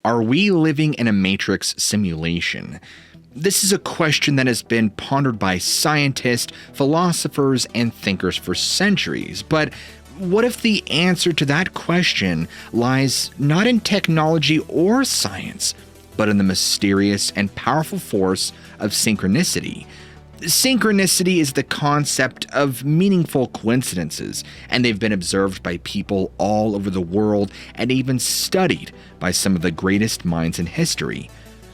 Are we living in a Matrix simulation? This is a question that has been pondered by scientists, philosophers, and thinkers for centuries. But what if the answer to that question lies not in technology or science, but in the mysterious and powerful force of synchronicity? Synchronicity is the concept of meaningful coincidences, and they've been observed by people all over the world and even studied by some of the greatest minds in history.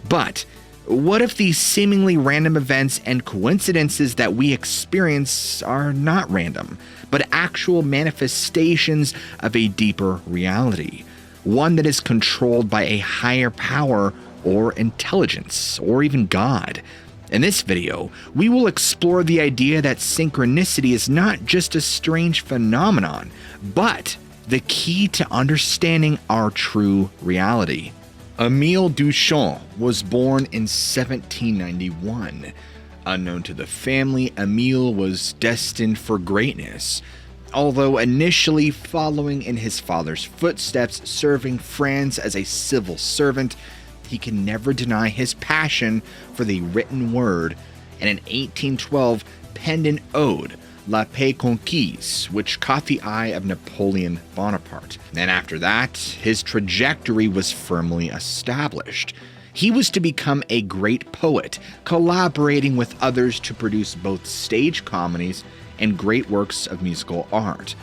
But what if these seemingly random events and coincidences that we experience are not random, but actual manifestations of a deeper reality, one that is controlled by a higher power or intelligence, or even God? In this video, we will explore the idea that synchronicity is not just a strange phenomenon, but the key to understanding our true reality. Émile Duchamp was born in 1791. Unknown to the family, Émile was destined for greatness. Although initially following in his father's footsteps, serving France as a civil servant, he can never deny his passion for the written word, and in 1812 penned an ode, La Paix Conquise, which caught the eye of Napoleon Bonaparte. And after that, his trajectory was firmly established. He was to become a great poet, collaborating with others to produce both stage comedies and great works of musical art.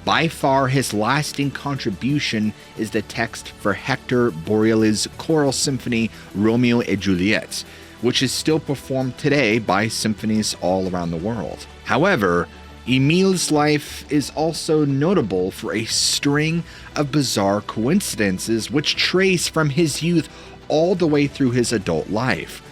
By far, his lasting contribution is the text for Hector Boreal's choral symphony Romeo et Juliet, which is still performed today by symphonies all around the world. However, Émile's life is also notable for a string of bizarre coincidences which trace from his youth all the way through his adult life.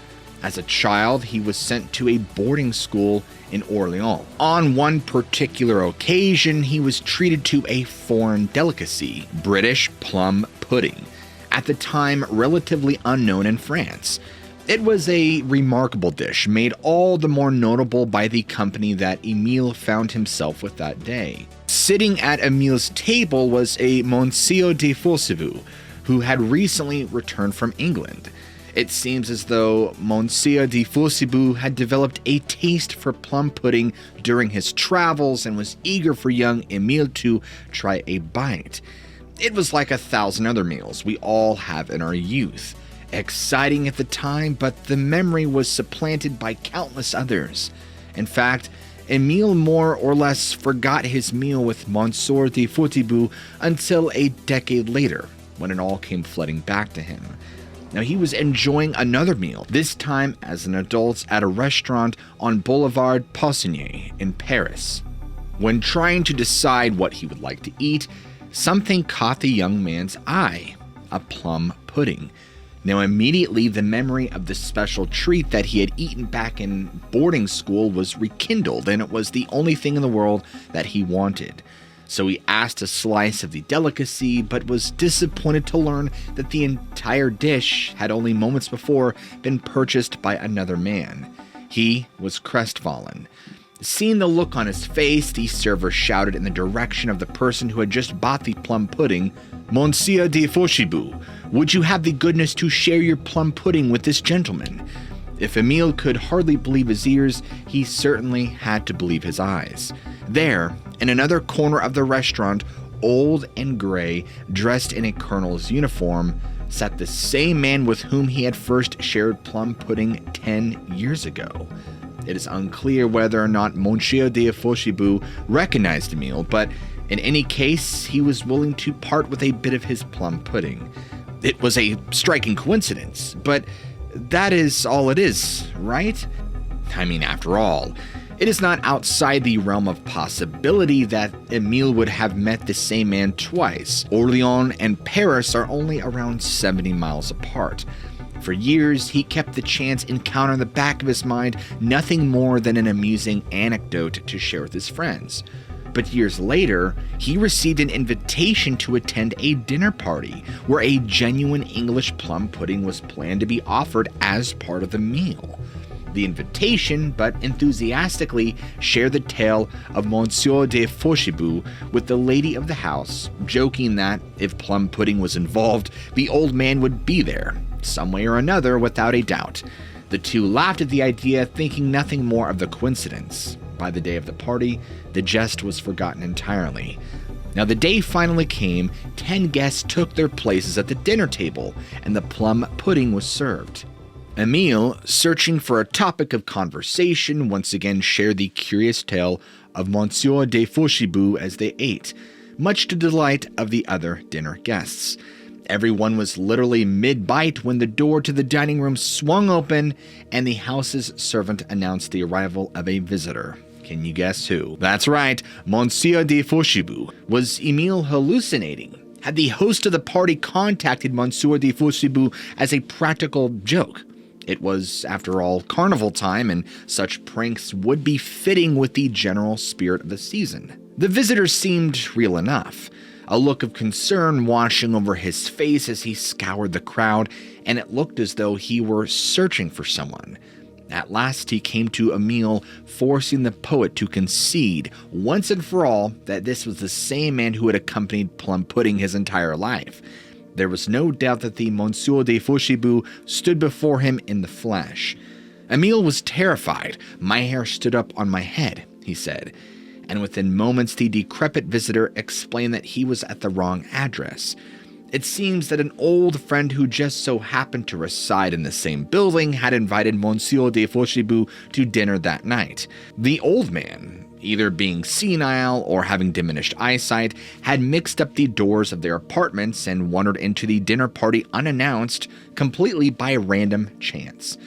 As a child, he was sent to a boarding school in Orléans. On one particular occasion, he was treated to a foreign delicacy, British plum pudding, at the time relatively unknown in France. It was a remarkable dish, made all the more notable by the company that Émile found himself with that day. Sitting at Émile's table was a Monsieur de Faucevaux, who had recently returned from England. It seems as though Monsieur de Faucevaux had developed a taste for plum pudding during his travels and was eager for young Émile to try a bite. It was like 1,000 other meals we all have in our youth. Exciting at the time, but the memory was supplanted by countless others. In fact, Émile more or less forgot his meal with Monsieur de Faucevaux until a decade later, when it all came flooding back to him. Now, he was enjoying another meal, this time as an adult at a restaurant on Boulevard Poissonnier in Paris. When trying to decide what he would like to eat, something caught the young man's eye: a plum pudding. Now, immediately, the memory of the special treat that he had eaten back in boarding school was rekindled, and it was the only thing in the world that he wanted. So he asked a slice of the delicacy, but was disappointed to learn that the entire dish had only moments before been purchased by another man. He was crestfallen. Seeing the look on his face, the server shouted in the direction of the person who had just bought the plum pudding, "Monsieur de Faucevaux, would you have the goodness to share your plum pudding with this gentleman?" If Émile could hardly believe his ears, he certainly had to believe his eyes. There, in another corner of the restaurant, old and gray, dressed in a colonel's uniform, sat the same man with whom he had first shared plum pudding 10 years ago. It is unclear whether or not Monsieur de Faucevaux recognized Émile, but in any case, he was willing to part with a bit of his plum pudding. It was a striking coincidence, but that is all it is, right? I mean, after all, it is not outside the realm of possibility that Émile would have met the same man twice. Orléans and Paris are only around 70 miles apart. For years, he kept the chance encounter in the back of his mind, nothing more than an amusing anecdote to share with his friends. But years later, he received an invitation to attend a dinner party where a genuine English plum pudding was planned to be offered as part of the meal. the invitation, but enthusiastically share the tale of Monsieur de Fauchibou with the lady of the house, joking that if plum pudding was involved, the old man would be there, some way or another, without a doubt. The two laughed at the idea, thinking nothing more of the coincidence. By the day of the party, the jest was forgotten entirely. Now the day finally came, 10 guests took their places at the dinner table, and the plum pudding was served. Emile, searching for a topic of conversation, once again shared the curious tale of Monsieur de Fauchibou as they ate, much to the delight of the other dinner guests. Everyone was literally mid-bite when the door to the dining room swung open and the house's servant announced the arrival of a visitor. Can you guess who? That's right, Monsieur de Fauchibou. Was Emile hallucinating? Had the host of the party contacted Monsieur de Fauchibou as a practical joke? It was, after all, carnival time, and such pranks would be fitting with the general spirit of the season. The visitor seemed real enough, a look of concern washing over his face as he scoured the crowd, and it looked as though he were searching for someone. At last he came to Emile, forcing the poet to concede, once and for all, that this was the same man who had accompanied Plum Pudding his entire life. There was no doubt that the Monsieur de Fauchibou stood before him in the flesh. Emile was terrified. "My hair stood up on my head," he said. And within moments the decrepit visitor explained that he was at the wrong address. It seems that an old friend who just so happened to reside in the same building had invited Monsieur de Fauchibou to dinner that night. The old man, either being senile or having diminished eyesight, had mixed up the doors of their apartments and wandered into the dinner party unannounced, completely by random chance.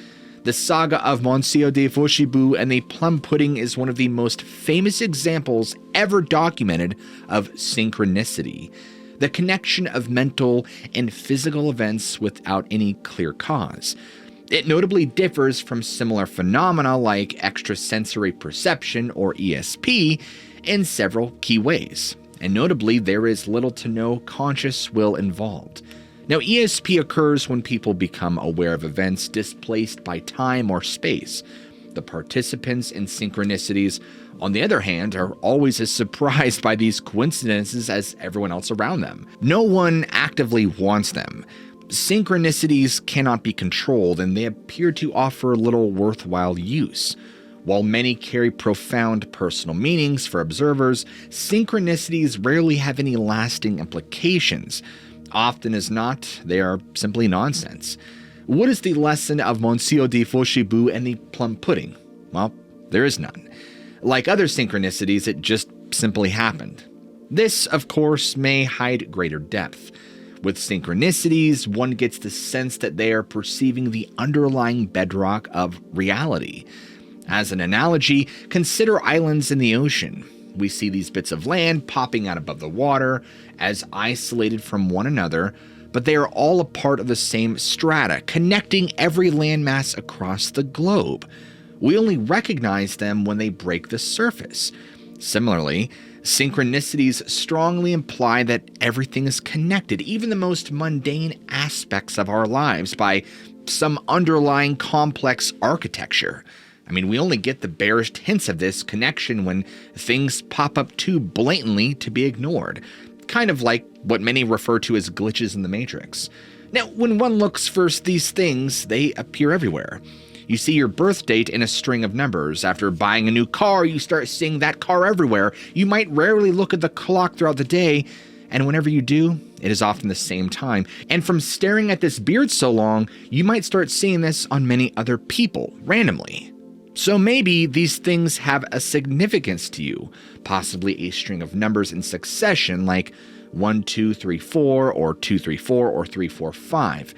The saga of Monsieur de Fauchibou and the plum pudding is one of the most famous examples ever documented of synchronicity, the connection of mental and physical events without any clear cause. It notably differs from similar phenomena like extrasensory perception or ESP in several key ways, and notably there is little to no conscious will involved. Now, ESP occurs when people become aware of events displaced by time or space. The participants in synchronicities, on the other hand, are always as surprised by these coincidences as everyone else around them. No one actively wants them. Synchronicities cannot be controlled, and they appear to offer little worthwhile use. While many carry profound personal meanings for observers, synchronicities rarely have any lasting implications. Often as not, they are simply nonsense. What is the lesson of Monsieur de Fauchibou and the plum pudding? Well, there is none. Like other synchronicities, it just simply happened. This, of course, may hide greater depth. With synchronicities, one gets the sense that they are perceiving the underlying bedrock of reality. As an analogy, consider islands in the ocean. We see these bits of land popping out above the water, as isolated from one another, but they are all a part of the same strata, connecting every landmass across the globe. We only recognize them when they break the surface. Similarly, synchronicities strongly imply that everything is connected, even the most mundane aspects of our lives, by some underlying complex architecture. I mean, we only get the barest hints of this connection when things pop up too blatantly to be ignored, kind of like what many refer to as glitches in the Matrix. Now, when one looks for these things, they appear everywhere. You see your birth date in a string of numbers. After buying a new car, you start seeing that car everywhere. You might rarely look at the clock throughout the day, and whenever you do, it is often the same time. And from staring at this beard so long, you might start seeing this on many other people, randomly. So maybe these things have a significance to you, possibly a string of numbers in succession like 1, 2, 3, 4, or 2, 3, 4, or 3, 4, 5.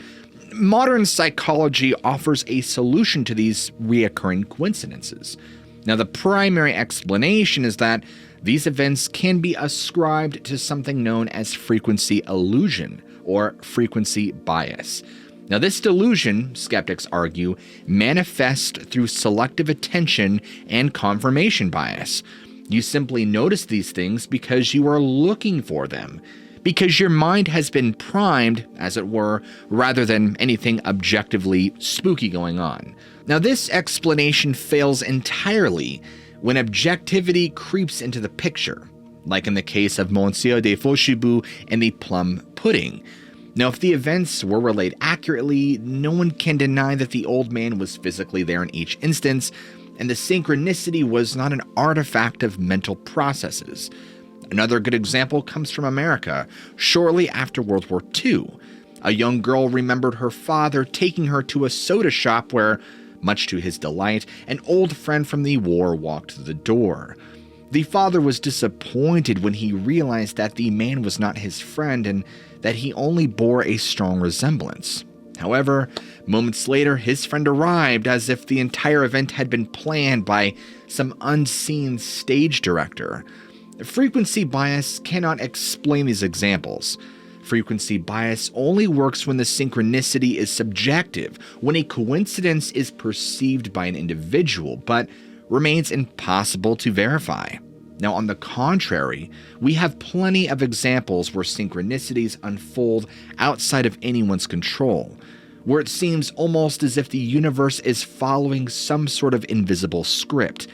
Modern psychology offers a solution to these reoccurring coincidences. Now, the primary explanation is that these events can be ascribed to something known as frequency illusion or frequency bias. Now, this delusion, skeptics argue, manifests through selective attention and confirmation bias. You simply notice these things because you are looking for them. because your mind has been primed, as it were, rather than anything objectively spooky going on. Now, this explanation fails entirely when objectivity creeps into the picture, like in the case of Monsieur de Fauchibou and the plum pudding. Now, if the events were relayed accurately, no one can deny that the old man was physically there in each instance, and the synchronicity was not an artifact of mental processes. Another good example comes from America, shortly after World War II. A young girl remembered her father taking her to a soda shop where, much to his delight, an old friend from the war walked through the door. The father was disappointed when he realized that the man was not his friend and that he only bore a strong resemblance. However, moments later, his friend arrived as if the entire event had been planned by some unseen stage director. Frequency bias cannot explain these examples. Frequency bias only works when the synchronicity is subjective, when a coincidence is perceived by an individual, but remains impossible to verify. Now, on the contrary, we have plenty of examples where synchronicities unfold outside of anyone's control, where it seems almost as if the universe is following some sort of invisible script.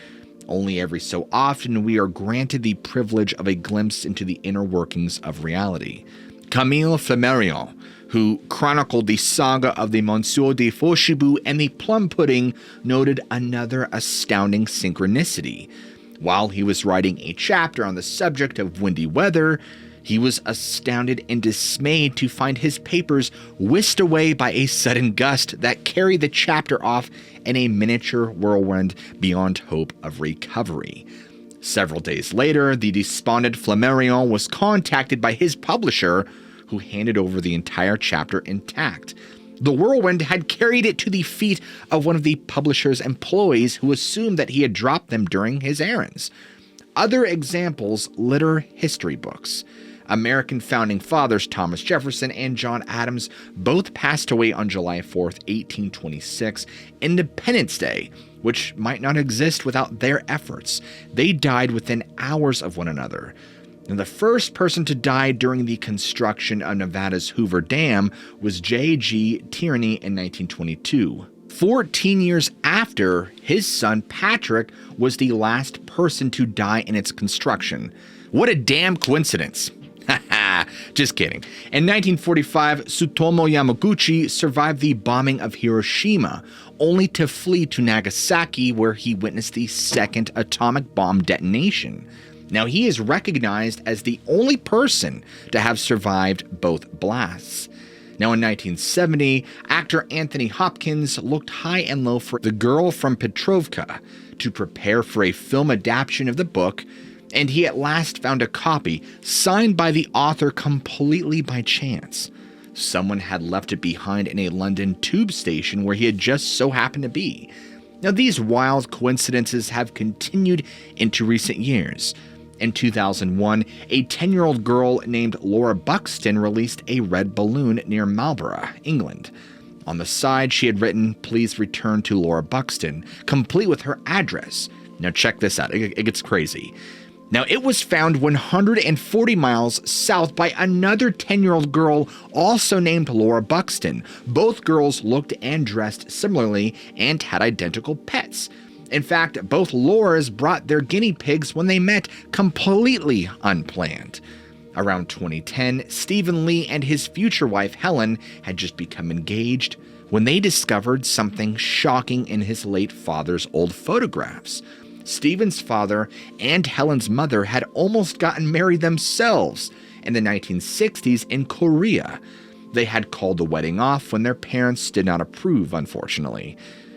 Only every so often we are granted the privilege of a glimpse into the inner workings of reality. Camille Flammarion, who chronicled the saga of the Monsieur de Fauchibou and the plum pudding, noted another astounding synchronicity. While he was writing a chapter on the subject of windy weather, he was astounded and dismayed to find his papers whisked away by a sudden gust that carried the chapter off in a miniature whirlwind beyond hope of recovery. Several days later, the despondent Flammarion was contacted by his publisher, who handed over the entire chapter intact. The whirlwind had carried it to the feet of one of the publisher's employees, who assumed that he had dropped them during his errands. Other examples litter history books. American founding fathers Thomas Jefferson and John Adams both passed away on July 4th, 1826, Independence Day, which might not exist without their efforts. They died within hours of one another. And the first person to die during the construction of Nevada's Hoover Dam was J.G. Tierney in 1922. 14 years after, his son Patrick was the last person to die in its construction. What a damn coincidence. Haha, just kidding. In 1945, Tsutomu Yamaguchi survived the bombing of Hiroshima, only to flee to Nagasaki, where he witnessed the second atomic bomb detonation. Now, he is recognized as the only person to have survived both blasts. Now, in 1970, actor Anthony Hopkins looked high and low for The Girl from Petrovka to prepare for a film adaptation of the book, and he at last found a copy signed by the author completely by chance. Someone had left it behind in a London tube station where he had just so happened to be. Now, these wild coincidences have continued into recent years. In 2001, a 10-year-old girl named Laura Buxton released a red balloon near Marlborough, England. On the side, she had written, "Please return to Laura Buxton," complete with her address. Now check this out, it gets crazy. Now, it was found 140 miles south by another 10-year-old girl also named Laura Buxton. Both girls looked and dressed similarly and had identical pets. In fact, both Lauras brought their guinea pigs when they met, completely unplanned. Around 2010, Stephen Lee and his future wife Helen had just become engaged when they discovered something shocking in his late father's old photographs. Stephen's father and Helen's mother had almost gotten married themselves in the 1960s in Korea. They had called the wedding off when their parents did not approve, unfortunately.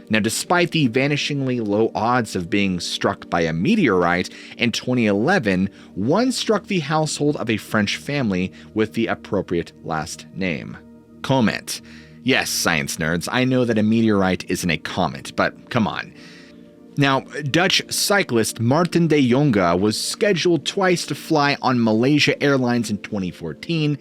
Now, despite the vanishingly low odds of being struck by a meteorite, in 2011, one struck the household of a French family with the appropriate last name. Comet. Yes, science nerds, I know that a meteorite isn't a comet, but come on. Now, Dutch cyclist Martin de Jonge was scheduled twice to fly on Malaysia Airlines in 2014,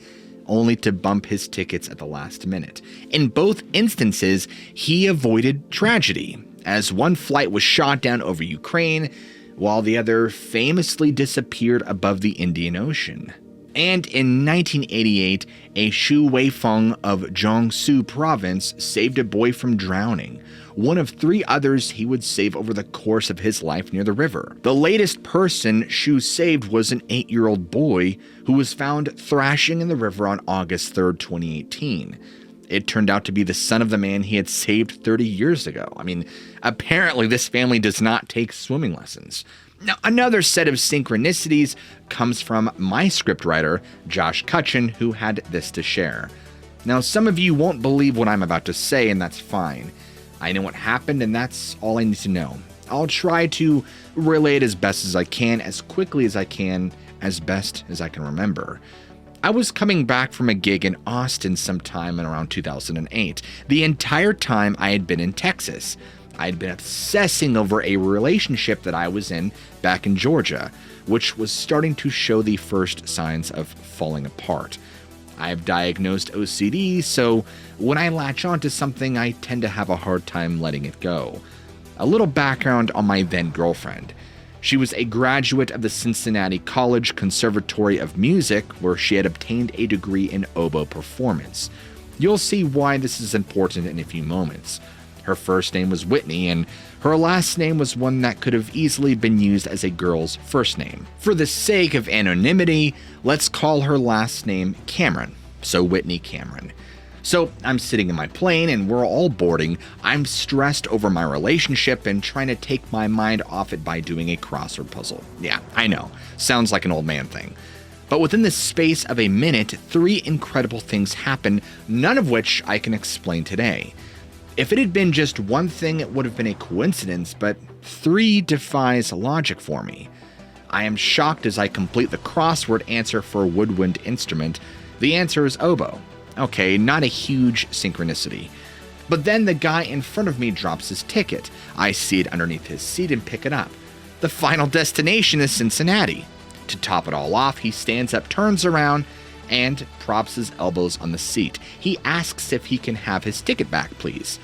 only to bump his tickets at the last minute. In both instances, he avoided tragedy, as one flight was shot down over Ukraine, while the other famously disappeared above the Indian Ocean. And in 1988, a Shu Weifeng of Jiangsu province saved a boy from drowning, one of 3 others he would save over the course of his life near the river. The latest person Shu saved was an 8-year-old boy who was found thrashing in the river on August 3, 2018. It turned out to be the son of the man he had saved 30 years ago. I mean, apparently this family does not take swimming lessons. Now, another set of synchronicities comes from my scriptwriter, Josh Cutchin, who had this to share. Now, some of you won't believe what I'm about to say, and that's fine. I know what happened, and that's all I need to know. I'll try to relay it as best as I can, as quickly as I can, as best as I can remember. I was coming back from a gig in Austin sometime in around 2008. The entire time I had been in Texas. I had been obsessing over a relationship that I was in back in Georgia, which was starting to show the first signs of falling apart. I have diagnosed OCD, so when I latch onto something, I tend to have a hard time letting it go. A little background on my then girlfriend. She was a graduate of the Cincinnati College Conservatory of Music, where she had obtained a degree in oboe performance. You'll see why this is important in a few moments. Her first name was Whitney, and her last name was one that could have easily been used as a girl's first name. For the sake of anonymity, let's call her last name Cameron, so Whitney Cameron. So I'm sitting in my plane and we're all boarding. I'm stressed over my relationship and trying to take my mind off it by doing a crossword puzzle. Yeah, I know, sounds like an old man thing. But within the space of a minute, 3 incredible things happen, none of which I can explain today. If it had been just one thing, it would have been a coincidence, but 3 defies logic for me. I am shocked as I complete the crossword answer for a woodwind instrument. The answer is oboe. Okay, not a huge synchronicity. But then the guy in front of me drops his ticket. I see it underneath his seat and pick it up. The final destination is Cincinnati. To top it all off, he stands up, turns around, and props his elbows on the seat. He asks if he can have his ticket back, please.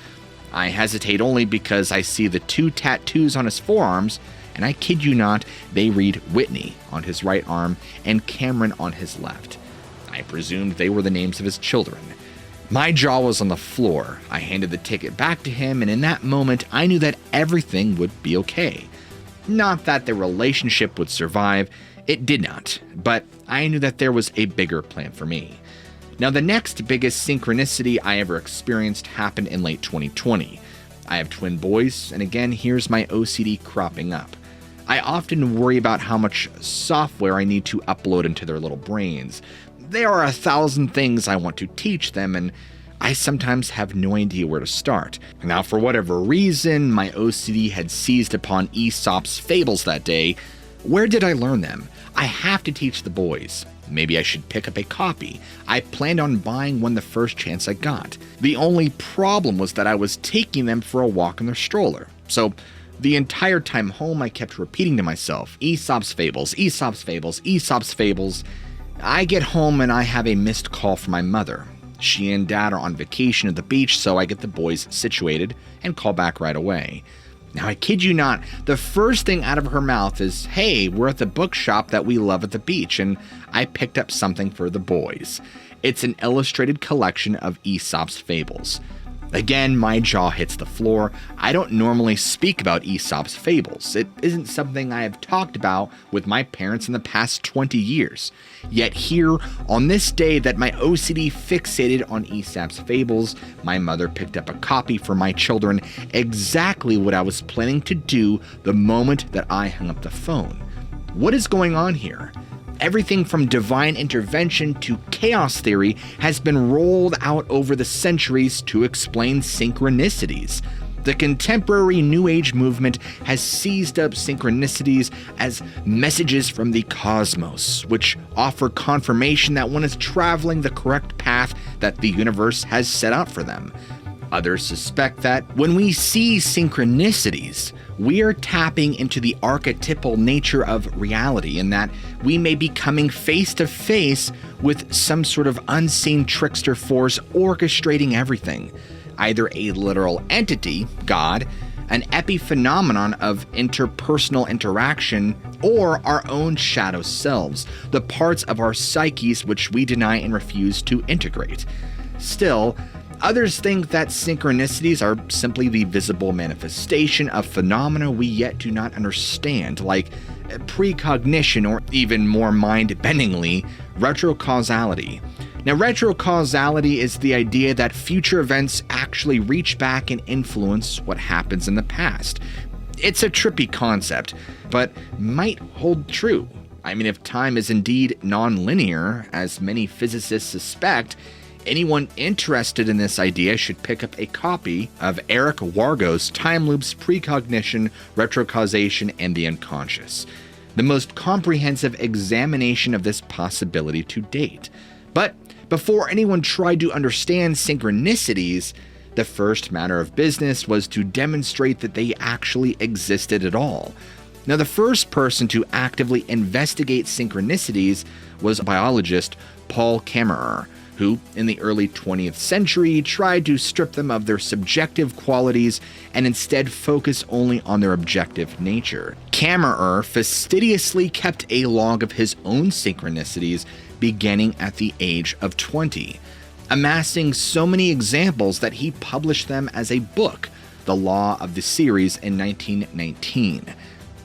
I hesitate only because I see the 2 tattoos on his forearms, and I kid you not, they read Whitney on his right arm and Cameron on his left. I presumed they were the names of his children. My jaw was on the floor. I handed the ticket back to him, and in that moment, I knew that everything would be okay. Not that the relationship would survive, it did not, but I knew that there was a bigger plan for me. Now, the next biggest synchronicity I ever experienced happened in late 2020. I have twin boys, and again, here's my OCD cropping up. I often worry about how much software I need to upload into their little brains. There are 1,000 things I want to teach them, and I sometimes have no idea where to start. Now, for whatever reason, my OCD had seized upon AESOP'S FABLES that day. Where did I learn them? I have to teach the boys. Maybe I should pick up a copy. I planned on buying one the first chance I got. The only problem was that I was taking them for a walk in their stroller. So the entire time home, I kept repeating to myself, AESOP'S FABLES, AESOP'S FABLES, AESOP'S FABLES. I get home and I have a missed call from my mother. She and Dad are on vacation at the beach, so I get the boys situated and call back right away. Now, I kid you not, the first thing out of her mouth is, "Hey, we're at the bookshop that we love at the beach, and I picked up something for the boys." It's an illustrated collection of AESOP'S FABLES. Again, my jaw hits the floor. I don't normally speak about AESOP'S FABLES. It isn't something I have talked about with my parents in the past 20 years. Yet here, on this day that my OCD fixated on AESOP'S FABLEs, my mother picked up a copy for my children, exactly what I was planning to do the moment that I hung up the phone. What is going on here? Everything from divine intervention to chaos theory has been rolled out over the centuries to explain synchronicities. The contemporary New Age movement has seized up synchronicities as messages from the cosmos, which offer confirmation that one is traveling the correct path that the universe has set out for them. Others suspect that when we see synchronicities, we are tapping into the archetypal nature of reality and that we may be coming face to face with some sort of unseen trickster force orchestrating everything. Either a literal entity, God, an epiphenomenon of interpersonal interaction, or our own shadow selves, the parts of our psyches which we deny and refuse to integrate. Still, others think that synchronicities are simply the visible manifestation of phenomena we yet do not understand, like precognition, or even more mind-bendingly, retrocausality. Now, retrocausality is the idea that future events actually reach back and influence what happens in the past. It's a trippy concept, but might hold true. I mean, if time is indeed non-linear, as many physicists suspect, anyone interested in this idea should pick up a copy of Eric Wargo's Time Loops, Precognition, Retrocausation, and the Unconscious, the most comprehensive examination of this possibility to date. But before anyone tried to understand synchronicities, the first matter of business was to demonstrate that they actually existed at all. Now, the first person to actively investigate synchronicities was biologist Paul Kammerer, who, in the early 20th century, tried to strip them of their subjective qualities and instead focus only on their objective nature. Kammerer fastidiously kept a log of his own synchronicities beginning at the age of 20, amassing so many examples that he published them as a book, The Law of the Series, in 1919.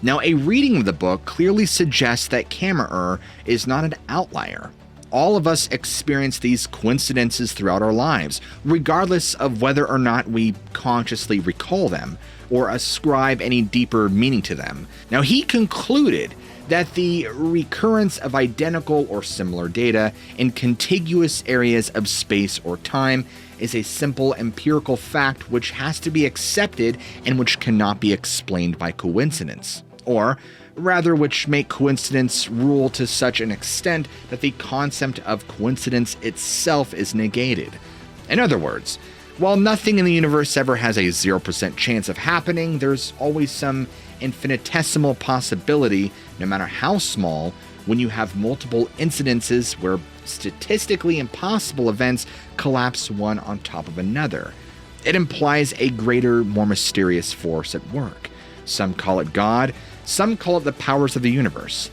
Now, a reading of the book clearly suggests that Kammerer is not an outlier. All of us experience these coincidences throughout our lives, regardless of whether or not we consciously recall them or ascribe any deeper meaning to them. Now, he concluded that the recurrence of identical or similar data in contiguous areas of space or time is a simple empirical fact which has to be accepted and which cannot be explained by coincidence, or rather which make coincidence rule to such an extent that the concept of coincidence itself is negated. In other words, while nothing in the universe ever has a 0% chance of happening, there's always some infinitesimal possibility, no matter how small, when you have multiple incidences where statistically impossible events collapse one on top of another. It implies a greater, more mysterious force at work. Some call it God, some call it the powers of the universe.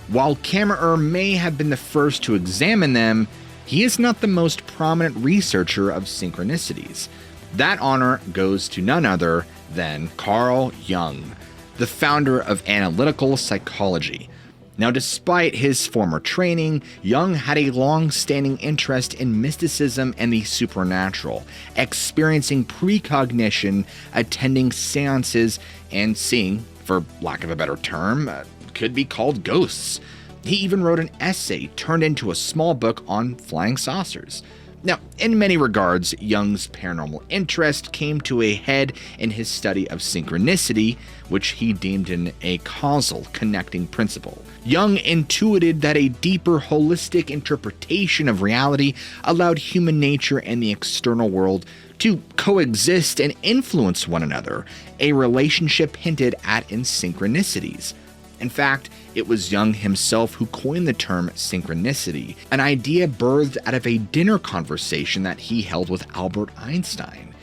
While Kammerer may have been the first to examine them, he is not the most prominent researcher of synchronicities. That honor goes to none other than Carl Jung, the founder of analytical psychology. Now, despite his former training, Jung had a long-standing interest in mysticism and the supernatural, experiencing precognition, attending seances, and seeing, for lack of a better term, could be called ghosts. He even wrote an essay turned into a small book on flying saucers. Now, in many regards, Jung's paranormal interest came to a head in his study of synchronicity, which he deemed a causal connecting principle. Jung intuited that a deeper holistic interpretation of reality allowed human nature and the external world to coexist and influence one another, a relationship hinted at in synchronicities. In fact, it was Jung himself who coined the term synchronicity, an idea birthed out of a dinner conversation that he held with Albert Einstein.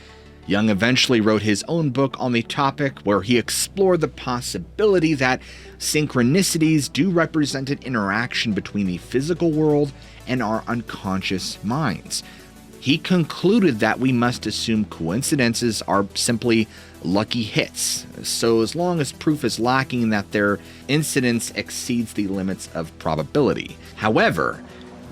Jung eventually wrote his own book on the topic, where he explored the possibility that synchronicities do represent an interaction between the physical world and our unconscious minds. He concluded that we must assume coincidences are simply lucky hits, so as long as proof is lacking that their incidence exceeds the limits of probability. However,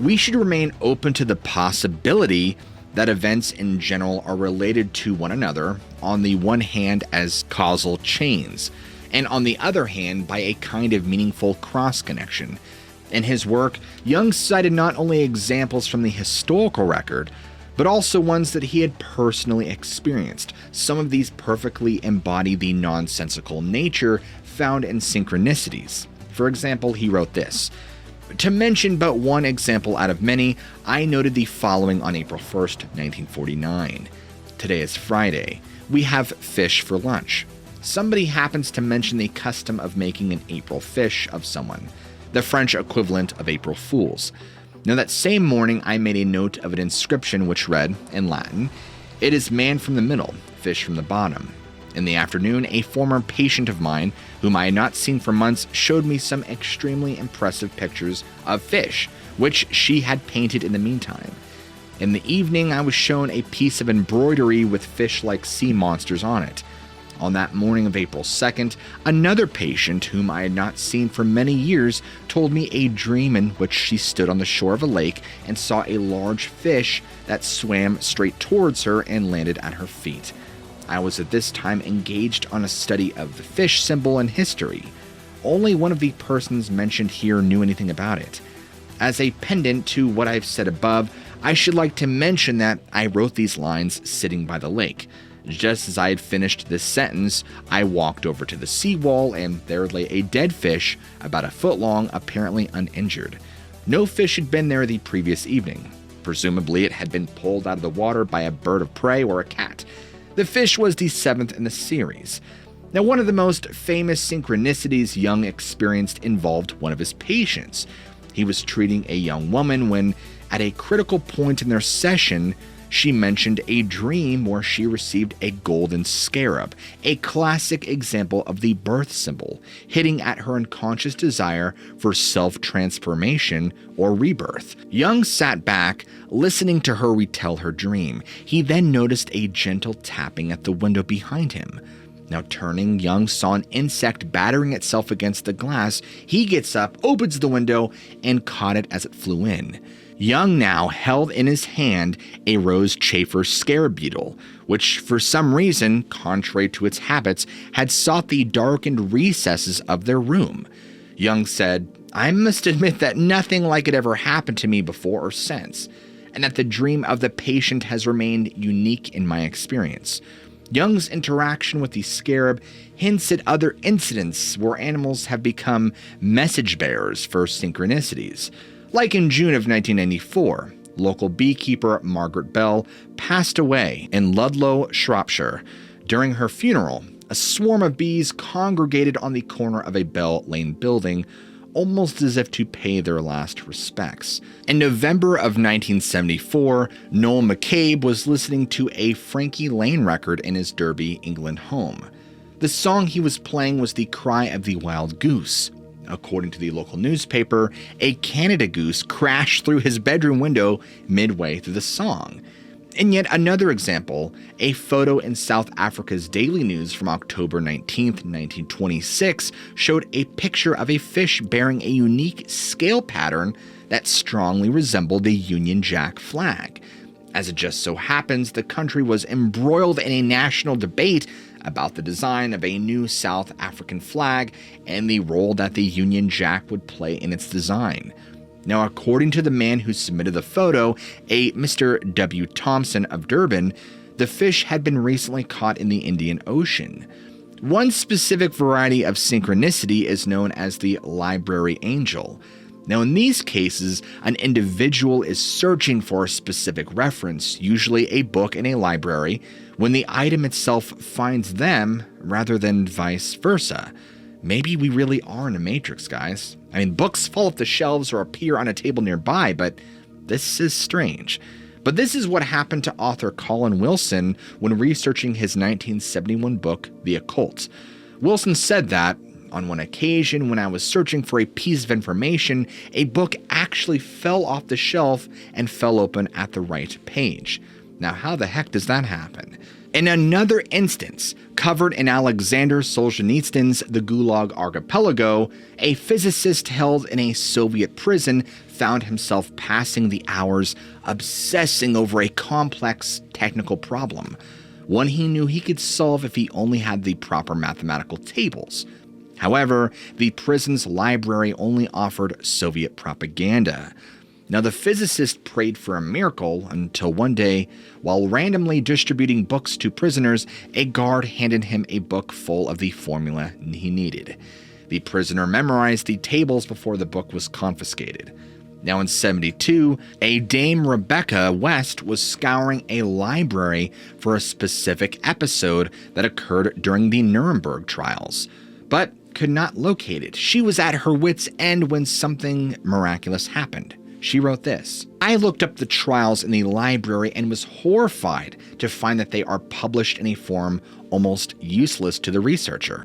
we should remain open to the possibility that events in general are related to one another, on the one hand as causal chains, and on the other hand by a kind of meaningful cross-connection. In his work, Jung cited not only examples from the historical record, but also ones that he had personally experienced. Some of these perfectly embody the nonsensical nature found in synchronicities. For example, he wrote this: "To mention but one example out of many, I noted the following on April 1st, 1949. Today is Friday. We have fish for lunch. Somebody happens to mention the custom of making an April fish of someone, the French equivalent of April Fools. Now, that same morning, I made a note of an inscription which read, in Latin, 'It is man from the middle, fish from the bottom.' In the afternoon, a former patient of mine, whom I had not seen for months, showed me some extremely impressive pictures of fish, which she had painted in the meantime. In the evening, I was shown a piece of embroidery with fish-like sea monsters on it. On that morning of April 2nd, another patient, whom I had not seen for many years, told me a dream in which she stood on the shore of a lake and saw a large fish that swam straight towards her and landed at her feet. I was at this time engaged on a study of the fish symbol and history. Only one of the persons mentioned here knew anything about it. As a pendant to what I've said above, I should like to mention that I wrote these lines sitting by the lake. Just as I had finished this sentence, I walked over to the seawall and there lay a dead fish, about a foot long, apparently uninjured. No fish had been there the previous evening. Presumably it had been pulled out of the water by a bird of prey or a cat. The fish was the 7th in the series. Now, one of the most famous synchronicities Jung experienced involved one of his patients. He was treating a young woman when, at a critical point in their session, she mentioned a dream where she received a golden scarab, a classic example of the birth symbol, hitting at her unconscious desire for self-transformation or rebirth. Jung sat back, listening to her retell her dream. He then noticed a gentle tapping at the window behind him. Now turning, Jung saw an insect battering itself against the glass. He gets up, opens the window, and caught it as it flew in. Jung now held in his hand a rose chafer scarab beetle, which for some reason, contrary to its habits, had sought the darkened recesses of their room. Jung said, "I must admit that nothing like it ever happened to me before or since, and that the dream of the patient has remained unique in my experience." Jung's interaction with the scarab hints at other incidents where animals have become message bearers for synchronicities. Like in June of 1994, local beekeeper Margaret Bell passed away in Ludlow, Shropshire. During her funeral, a swarm of bees congregated on the corner of a Bell Lane building, almost as if to pay their last respects. In November of 1974, Noel McCabe was listening to a Frankie Lane record in his Derby, England home. The song he was playing was The Cry of the Wild Goose. According to the local newspaper, a Canada goose crashed through his bedroom window midway through the song. In yet another example, a photo in South Africa's Daily News from October 19, 1926, showed a picture of a fish bearing a unique scale pattern that strongly resembled the Union Jack flag. As it just so happens, the country was embroiled in a national debate about the design of a new South African flag and the role that the Union Jack would play in its design. Now, according to the man who submitted the photo, a Mr. W. Thompson of Durban, the fish had been recently caught in the Indian Ocean. One specific variety of synchronicity is known as the library angel. Now, in these cases, an individual is searching for a specific reference, usually a book in a library, when the item itself finds them rather than vice versa. Maybe we really are in a matrix, guys. I mean, books fall off the shelves or appear on a table nearby, but this is strange. But this is what happened to author Colin Wilson when researching his 1971 book, The Occult. Wilson said that, on one occasion when I was searching for a piece of information, a book actually fell off the shelf and fell open at the right page. Now, how the heck does that happen? In another instance, covered in Alexander Solzhenitsyn's The Gulag Archipelago, a physicist held in a Soviet prison found himself passing the hours obsessing over a complex technical problem, one he knew he could solve if he only had the proper mathematical tables. However, the prison's library only offered Soviet propaganda. Now, the physicist prayed for a miracle until one day, while randomly distributing books to prisoners, a guard handed him a book full of the formula he needed. The prisoner memorized the tables before the book was confiscated. Now, in 1972, a Dame Rebecca West was scouring a library for a specific episode that occurred during the Nuremberg trials, but could not locate it. She was at her wit's end when something miraculous happened. She wrote this: "I looked up the trials in the library and was horrified to find that they are published in a form almost useless to the researcher.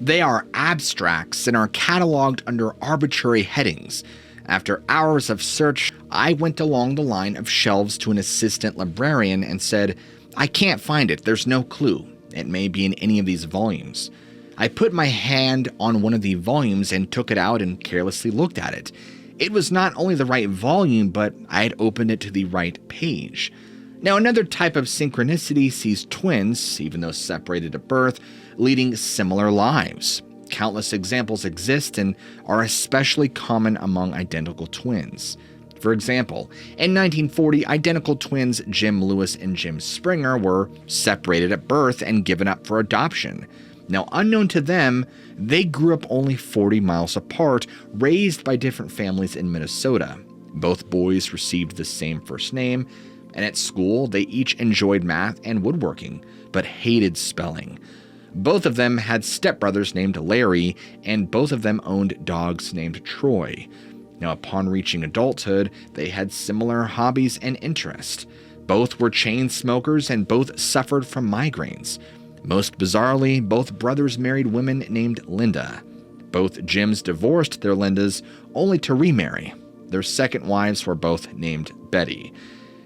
They are abstracts and are cataloged under arbitrary headings. After hours of search, I went along the line of shelves to an assistant librarian and said, 'I can't find it, there's no clue. It may be in any of these volumes.' I put my hand on one of the volumes and took it out and carelessly looked at it. It was not only the right volume, but I had opened it to the right page." Now, another type of synchronicity sees twins, even though separated at birth, leading similar lives. Countless examples exist and are especially common among identical twins. For example, in 1940, identical twins Jim Lewis and Jim Springer were separated at birth and given up for adoption. Now, unknown to them, they grew up only 40 miles apart, raised by different families in Minnesota. Both boys received the same first name, and at school, they each enjoyed math and woodworking, but hated spelling. Both of them had stepbrothers named Larry, and both of them owned dogs named Troy. Now, upon reaching adulthood, they had similar hobbies and interests. Both were chain smokers and both suffered from migraines. Most bizarrely, both brothers married women named Linda. Both Jims divorced their Lindas only to remarry. Their second wives were both named Betty.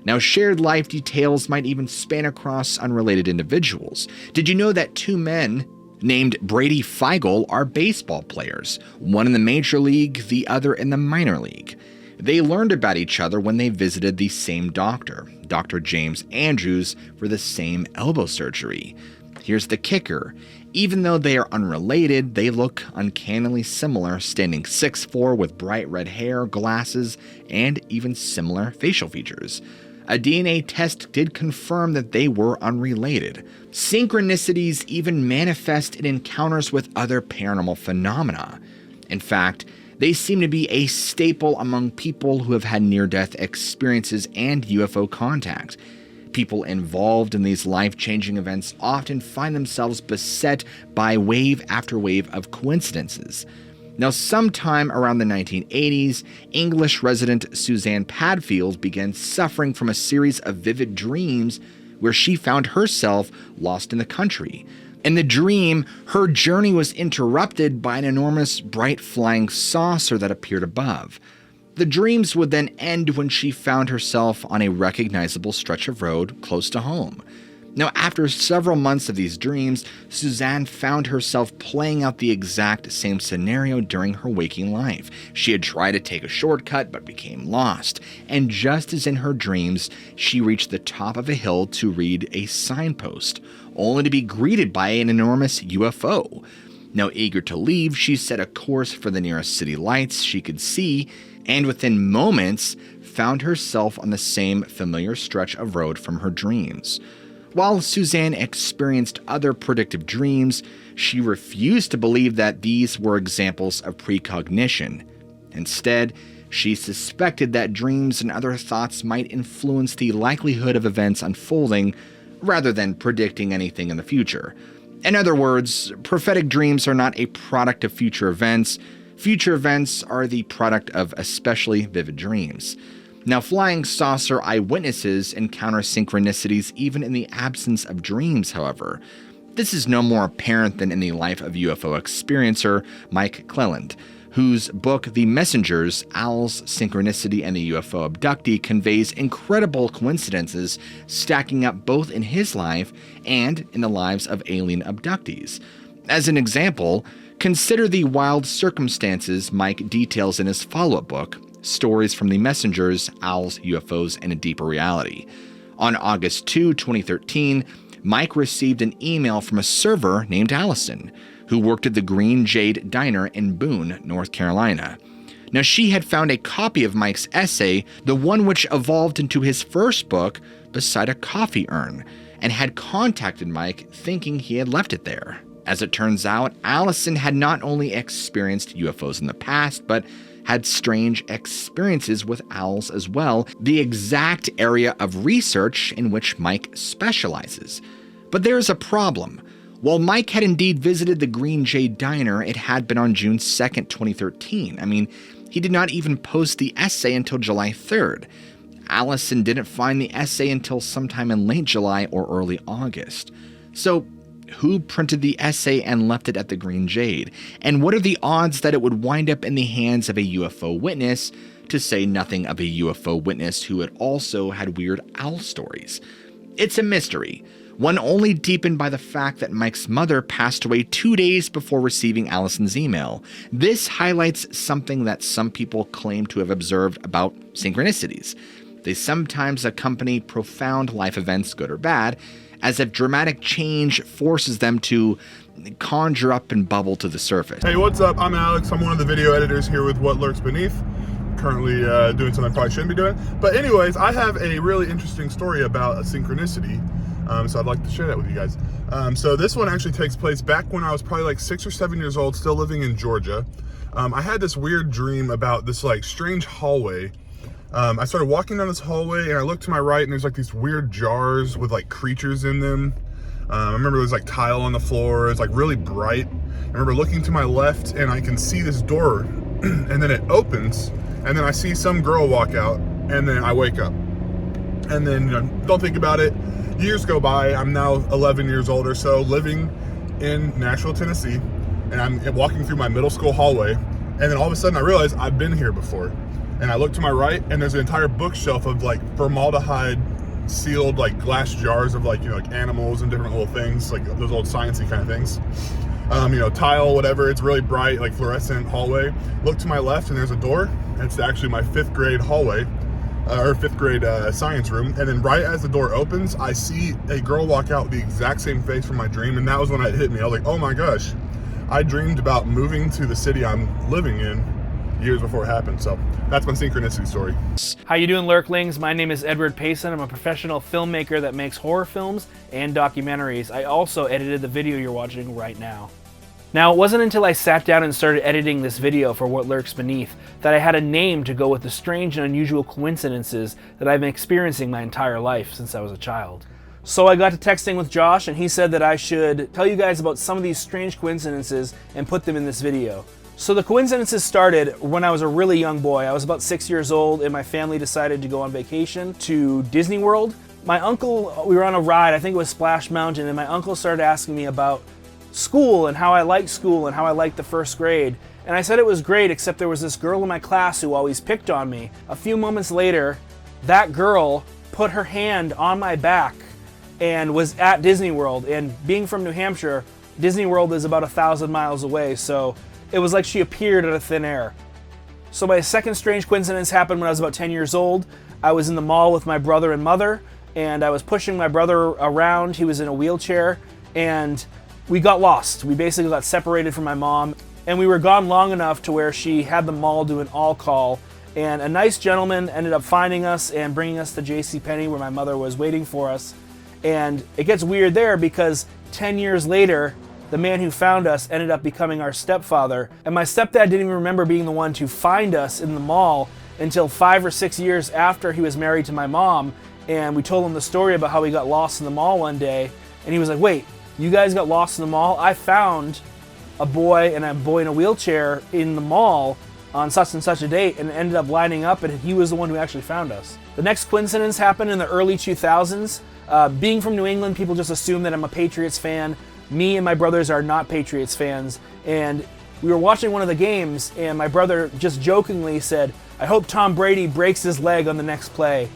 Now, shared life details might even span across unrelated individuals. Did you know that two men named Brady Feigl are baseball players, one in the major league, the other in the minor league? They learned about each other when they visited the same doctor, Dr. James Andrews, for the same elbow surgery. Here's the kicker: even though they are unrelated, they look uncannily similar, standing 6'4" with bright red hair, glasses, and even similar facial features. A DNA test did confirm that they were unrelated. Synchronicities even manifest in encounters with other paranormal phenomena. In fact, they seem to be a staple among people who have had near-death experiences and UFO contact. People involved in these life-changing events often find themselves beset by wave after wave of coincidences. Now, sometime around the 1980s, English resident Suzanne Padfield began suffering from a series of vivid dreams where she found herself lost in the country. In the dream, her journey was interrupted by an enormous bright flying saucer that appeared above. The dreams would then end when she found herself on a recognizable stretch of road close to home. Now, after several months of these dreams, Suzanne found herself playing out the exact same scenario during her waking life. She had tried to take a shortcut but became lost, and just as in her dreams, she reached the top of a hill to read a signpost, only to be greeted by an enormous UFO. Now, eager to leave, she set a course for the nearest city lights she could see, and within moments, found herself on the same familiar stretch of road from her dreams. While Suzanne experienced other predictive dreams, she refused to believe that these were examples of precognition. Instead, she suspected that dreams and other thoughts might influence the likelihood of events unfolding, rather than predicting anything in the future. In other words, prophetic dreams are not a product of future events. Future events are the product of especially vivid dreams. Now, flying saucer eyewitnesses encounter synchronicities even in the absence of dreams, however. This is no more apparent than in the life of UFO experiencer Mike Cleland, whose book The Messengers, Owls, Synchronicity, and the UFO Abductee conveys incredible coincidences stacking up both in his life and in the lives of alien abductees. As an example, consider the wild circumstances Mike details in his follow-up book, Stories from the Messengers, Owls, UFOs, and a Deeper Reality. On August 2, 2013, Mike received an email from a server named Allison, who worked at the Green Jade Diner in Boone, North Carolina. Now, she had found a copy of Mike's essay, the one which evolved into his first book, beside a coffee urn, and had contacted Mike thinking he had left it there. As it turns out, Allison had not only experienced UFOs in the past, but had strange experiences with owls as well, the exact area of research in which Mike specializes. But there's a problem. While Mike had indeed visited the Green Jade Diner, it had been on June 2nd, 2013. he did not even post the essay until July 3rd. Allison didn't find the essay until sometime in late July or early August. So, who printed the essay and left it at the Green Jade? And what are the odds that it would wind up in the hands of a UFO witness, to say nothing of a UFO witness who had also had weird owl stories? It's a mystery, one only deepened by the fact that Mike's mother passed away 2 days before receiving Allison's email. This highlights something that some people claim to have observed about synchronicities. They sometimes accompany profound life events, good or bad, as if dramatic change forces them to conjure up and bubble to the surface. Hey, what's up? I'm Alex. I'm one of the video editors here with What Lurks Beneath. Currently doing something I probably shouldn't be doing. But anyways, I have a really interesting story about a synchronicity. So I'd like to share that with you guys. So this one actually takes place back when I was probably like 6 or 7 years old, still living in Georgia. I had this weird dream about this like strange hallway. I started walking down this hallway and I looked to my right and there's like these weird jars with like creatures in them. I remember there was like tile on the floor. It's like really bright. I remember looking to my left and I can see this door and then it opens and then I see some girl walk out and then I wake up. And then, don't think about it. Years go by. I'm now 11 years old or so, living in Nashville, Tennessee, and I'm walking through my middle school hallway, and then all of a sudden I realize I've been here before. And I look to my right, and there's an entire bookshelf of like formaldehyde sealed like glass jars of like, like animals and different little things, like those old sciencey kind of things. Tile, whatever, it's really bright, like fluorescent hallway. Look to my left and there's a door, and it's actually my 5th grade hallway, or 5th grade science room. And then right as the door opens, I see a girl walk out with the exact same face from my dream, and that was when it hit me. I was like, oh my gosh, I dreamed about moving to the city I'm living in years before it happened. So that's my synchronicity story. How you doing, Lurklings? My name is Edward Payson. I'm a professional filmmaker that makes horror films and documentaries. I also edited the video you're watching right now. Now, it wasn't until I sat down and started editing this video for What Lurks Beneath that I had a name to go with the strange and unusual coincidences that I've been experiencing my entire life since I was a child. So I got to texting with Josh, and he said that I should tell you guys about some of these strange coincidences and put them in this video. So the coincidences started when I was a really young boy. I was about 6 years old, and my family decided to go on vacation to Disney World. My uncle, we were on a ride, I think it was Splash Mountain, and my uncle started asking me about school and how I liked school and how I liked the 1st grade. And I said it was great, except there was this girl in my class who always picked on me. A few moments later, that girl put her hand on my back and was at Disney World. And being from New Hampshire, Disney World is about 1,000 miles away, so it was like she appeared out of thin air. So my second strange coincidence happened when I was about 10 years old. I was in the mall with my brother and mother, and I was pushing my brother around. He was in a wheelchair, and we got lost. We basically got separated from my mom, and we were gone long enough to where she had the mall do an all call, and a nice gentleman ended up finding us and bringing us to JCPenney where my mother was waiting for us. And it gets weird there because 10 years later, the man who found us ended up becoming our stepfather, and my stepdad didn't even remember being the one to find us in the mall until 5 or 6 years after he was married to my mom. And we told him the story about how we got lost in the mall one day, and he was like, wait, you guys got lost in the mall? I found a boy and a boy in a wheelchair in the mall on such and such a date, and ended up lining up, and he was the one who actually found us. The next coincidence happened in the early 2000s. Being from New England, people just assume that I'm a Patriots fan. Me and my brothers are not Patriots fans, and we were watching one of the games, and my brother just jokingly said, I hope Tom Brady breaks his leg on the next play.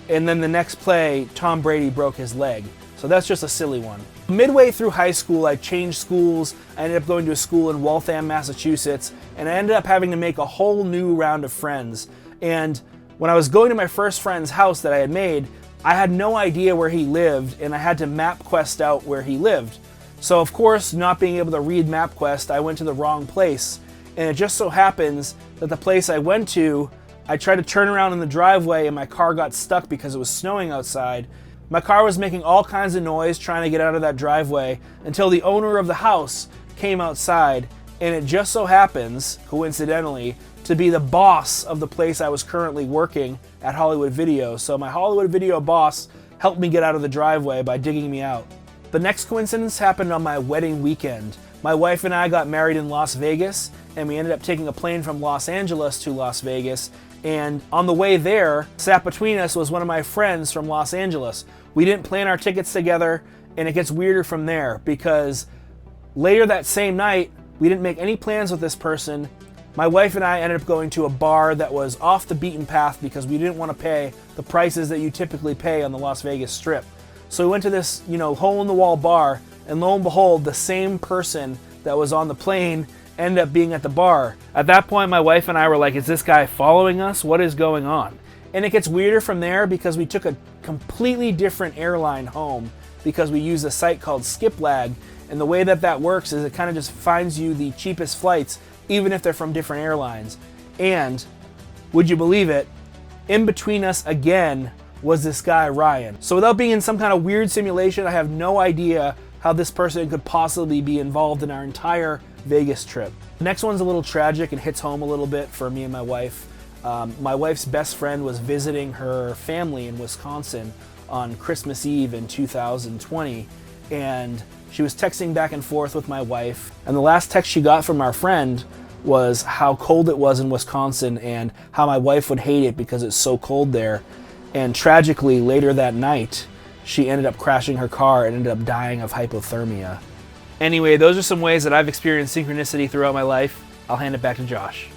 And then the next play, Tom Brady broke his leg. So that's just a silly one. Midway through high school, I changed schools. I ended up going to a school in Waltham, Massachusetts, and I ended up having to make a whole new round of friends. And when I was going to my first friend's house that I had made, I had no idea where he lived, and I had to MapQuest out where he lived. So of course, not being able to read MapQuest, I went to the wrong place. And it just so happens that the place I went to, I tried to turn around in the driveway and my car got stuck because it was snowing outside. My car was making all kinds of noise trying to get out of that driveway until the owner of the house came outside, and it just so happens, coincidentally, to be the boss of the place I was currently working at Hollywood Video. So my Hollywood Video boss helped me get out of the driveway by digging me out. The next coincidence happened on my wedding weekend. My wife and I got married in Las Vegas, and we ended up taking a plane from Los Angeles to Las Vegas. And on the way there, sat between us was one of my friends from Los Angeles. We didn't plan our tickets together, and it gets weirder from there because later that same night, we didn't make any plans with this person. My wife and I ended up going to a bar that was off the beaten path because we didn't want to pay the prices that you typically pay on the Las Vegas Strip. So we went to this, hole-in-the-wall bar, and lo and behold, the same person that was on the plane ended up being at the bar. At that point, my wife and I were like, is this guy following us? What is going on? And it gets weirder from there because we took a completely different airline home because we use a site called Skiplag. And the way that works is it kind of just finds you the cheapest flights, even if they're from different airlines. And would you believe it? In between us again was this guy, Ryan. So without being in some kind of weird simulation, I have no idea how this person could possibly be involved in our entire Vegas trip. The next one's a little tragic and hits home a little bit for me and my wife. My wife's best friend was visiting her family in Wisconsin on Christmas Eve in 2020, and she was texting back and forth with my wife, and the last text she got from our friend was how cold it was in Wisconsin and how my wife would hate it because it's so cold there. And tragically, later that night, she ended up crashing her car and ended up dying of hypothermia. Anyway, those are some ways that I've experienced synchronicity throughout my life. I'll hand it back to Josh.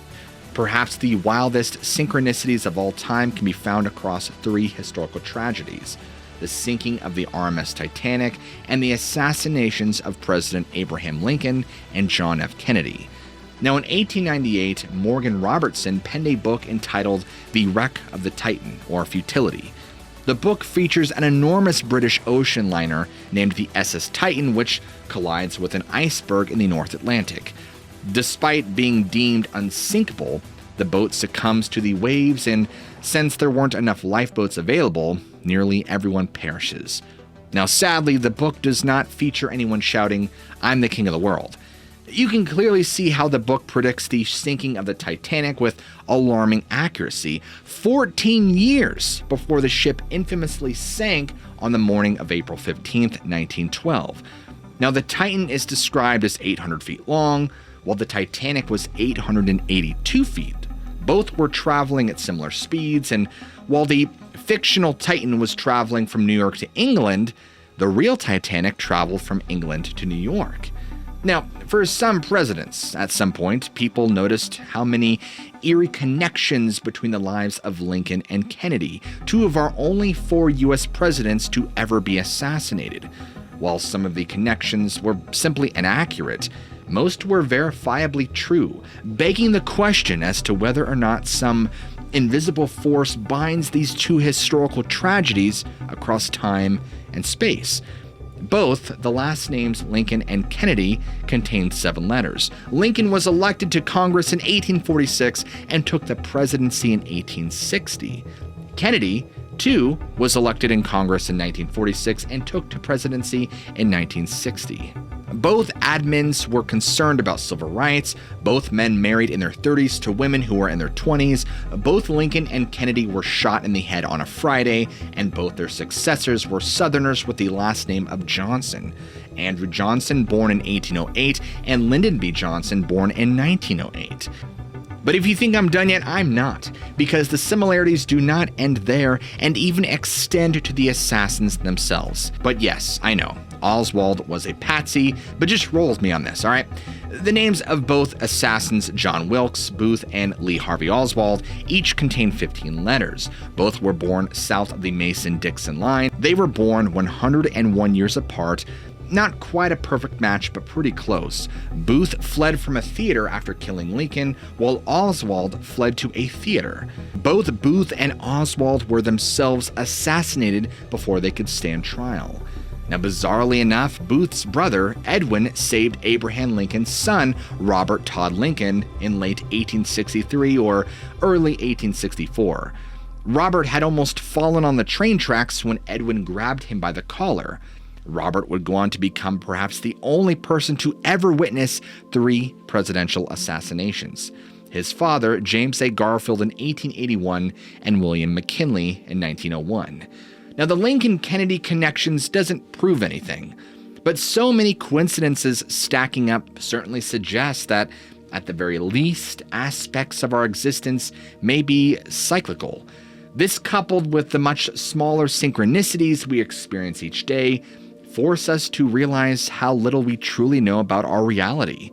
Perhaps the wildest synchronicities of all time can be found across 3 historical tragedies: the sinking of the RMS Titanic and the assassinations of President Abraham Lincoln and John F. Kennedy. Now, in 1898, Morgan Robertson penned a book entitled The Wreck of the Titan, or Futility. The book features an enormous British ocean liner named the SS Titan, which collides with an iceberg in the North Atlantic. Despite being deemed unsinkable, the boat succumbs to the waves, and since there weren't enough lifeboats available, nearly everyone perishes. Now, sadly, the book does not feature anyone shouting, "I'm the king of the world." You can clearly see how the book predicts the sinking of the Titanic with alarming accuracy, 14 years before the ship infamously sank on the morning of April 15th, 1912. Now, the Titan is described as 800 feet long, while the Titanic was 882 feet. Both were traveling at similar speeds, and while the fictional Titan was traveling from New York to England, the real Titanic traveled from England to New York. Now, for some presidents, at some point, people noticed how many eerie connections between the lives of Lincoln and Kennedy, 2 of our only 4 US presidents to ever be assassinated. While some of the connections were simply inaccurate, most were verifiably true, begging the question as to whether or not some invisible force binds these 2 historical tragedies across time and space. Both the last names Lincoln and Kennedy contained 7 letters. Lincoln was elected to Congress in 1846 and took the presidency in 1860. Kennedy, too, was elected in Congress in 1946 and took to presidency in 1960. Both admins were concerned about civil rights. Both men married in their 30s to women who were in their 20s. Both Lincoln and Kennedy were shot in the head on a Friday, and both their successors were Southerners with the last name of Johnson. Andrew Johnson, born in 1808, and Lyndon B. Johnson, born in 1908. But if you think I'm done yet, I'm not, because the similarities do not end there and even extend to the assassins themselves. But yes, I know, Oswald was a patsy, but just roll with me on this, alright? The names of both assassins, John Wilkes Booth and Lee Harvey Oswald, each contain 15 letters. Both were born south of the Mason-Dixon line. They were born 101 years apart. Not quite a perfect match, but pretty close. Booth fled from a theater after killing Lincoln, while Oswald fled to a theater. Both Booth and Oswald were themselves assassinated before they could stand trial. Now, bizarrely enough, Booth's brother, Edwin, saved Abraham Lincoln's son, Robert Todd Lincoln, in late 1863 or early 1864. Robert had almost fallen on the train tracks when Edwin grabbed him by the collar. Robert would go on to become perhaps the only person to ever witness 3 presidential assassinations. His father, James A. Garfield, in 1881, and William McKinley in 1901. Now, the Lincoln-Kennedy connections doesn't prove anything, But so many coincidences stacking up certainly suggest that, at the very least, aspects of our existence may be cyclical. This, coupled with the much smaller synchronicities we experience each day, force us to realize how little we truly know about our reality.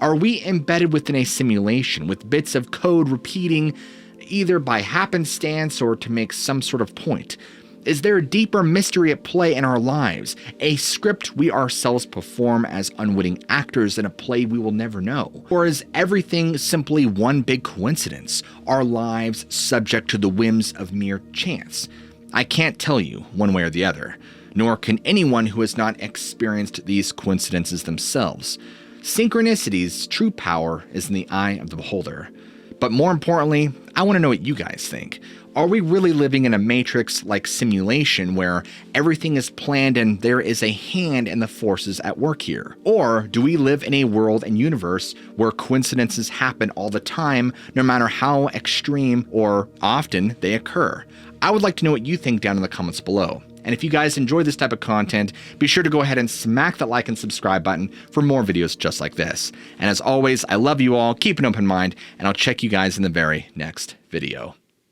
Are we embedded within a simulation with bits of code repeating either by happenstance or to make some sort of point? Is there a deeper mystery at play in our lives, a script we ourselves perform as unwitting actors in a play we will never know? Or is everything simply one big coincidence, our lives subject to the whims of mere chance? I can't tell you one way or the other, nor can anyone who has not experienced these coincidences themselves. Synchronicity's true power is in the eye of the beholder. But more importantly, I want to know what you guys think. Are we really living in a Matrix-like simulation where everything is planned and there is a hand in the forces at work here? Or do we live in a world and universe where coincidences happen all the time, no matter how extreme or often they occur? I would like to know what you think down in the comments below. And if you guys enjoy this type of content, be sure to go ahead and smack that like and subscribe button for more videos just like this. And as always, I love you all, keep an open mind, and I'll check you guys in the very next video.